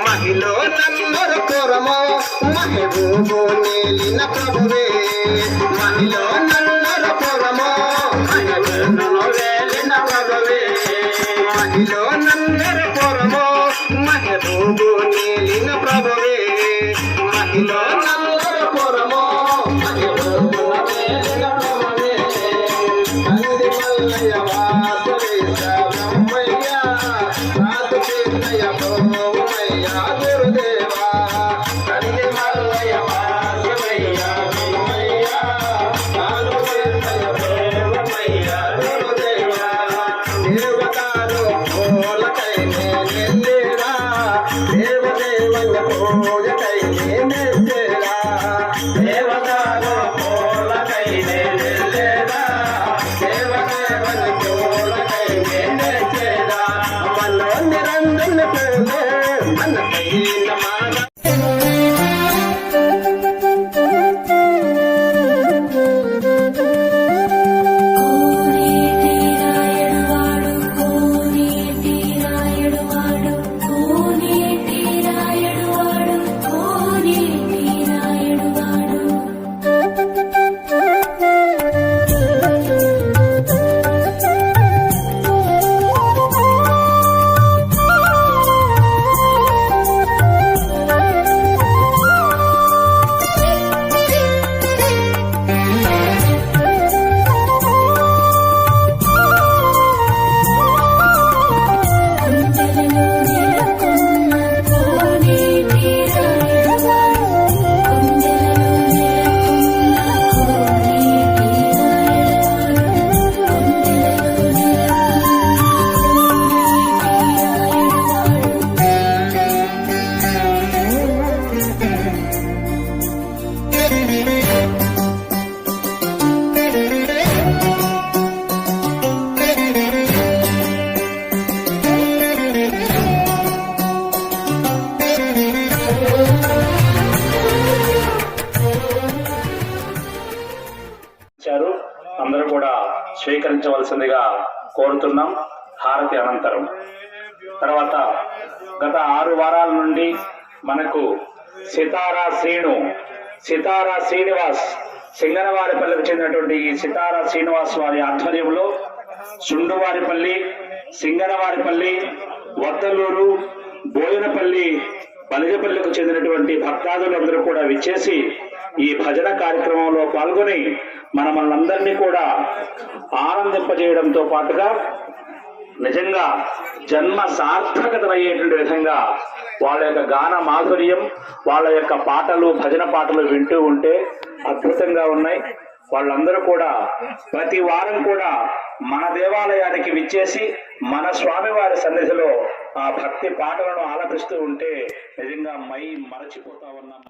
మహిళ నన్నర పురమో మహబూబు నీలిన ప్రభువే మహిళ నన్నర పురమో మహబూబు నీలిన ప్రభువే మహిళ నన్నర పురమో మహబూబు నీలిన ప్రభువే మహిళ నన్నర పురమో మహబూబు నీలిన ప్రభువే కంది మల్లయ్య వాసవి బ్రహ్మయ్య రాతు కీర్తయ బ్రహ్మయ్య గురుదేవా కంది మల్లయ్య వాసవయ్య బ్రహ్మయ్య రాతు కీర్తయ బ్రహ్మయ్య గురుదేవా దేవతాలు పూలకై నెల్లేరా దేవదేవుల పూజకై నెల్లేరా దేవతాలు పూలకై నెల్లేరా దేవదేవుల పూలకై నెల్లేరా మనో నిరంజన పూలే మన కైన మాన అందరూ కూడా స్వీకరించవలసిందిగా కోరుతున్నాం. హారతి అనంతరం తర్వాత గత 6 వారాల నుండి మనకు సితారా శ్రీనివాస్ సింగనవారిపల్లికి చెందినటువంటి ఈ సితారా శ్రీనివాస్ వారి ఆధ్వర్యంలో సుండువారిపల్లి, సింగనవారిపల్లి, వద్దలూరు, బోయనపల్లి, బలిగపల్లికి చెందినటువంటి భక్తాదులందరూ కూడా విచ్చేసి ఈ భజన కార్యక్రమంలో పాల్గొని మనల్నందరినీ కూడా ఆనందింపజేయడంతో పాటుగా నిజంగా జన్మ సార్థకతమయ్యేటువంటి విధంగా వాళ్ళ యొక్క గాన మాధుర్యం, వాళ్ళ యొక్క పాటలు, భజన పాటలు వింటూ ఉంటే అద్భుతంగా ఉన్నాయి. వాళ్ళందరూ కూడా ప్రతి వారం కూడా మన దేవాలయానికి విచ్చేసి మన స్వామివారి సన్నిధిలో ఆ భక్తి పాటలను ఆలపిస్తూ ఉంటే నిజంగా మరచిపోతా ఉన్నాం.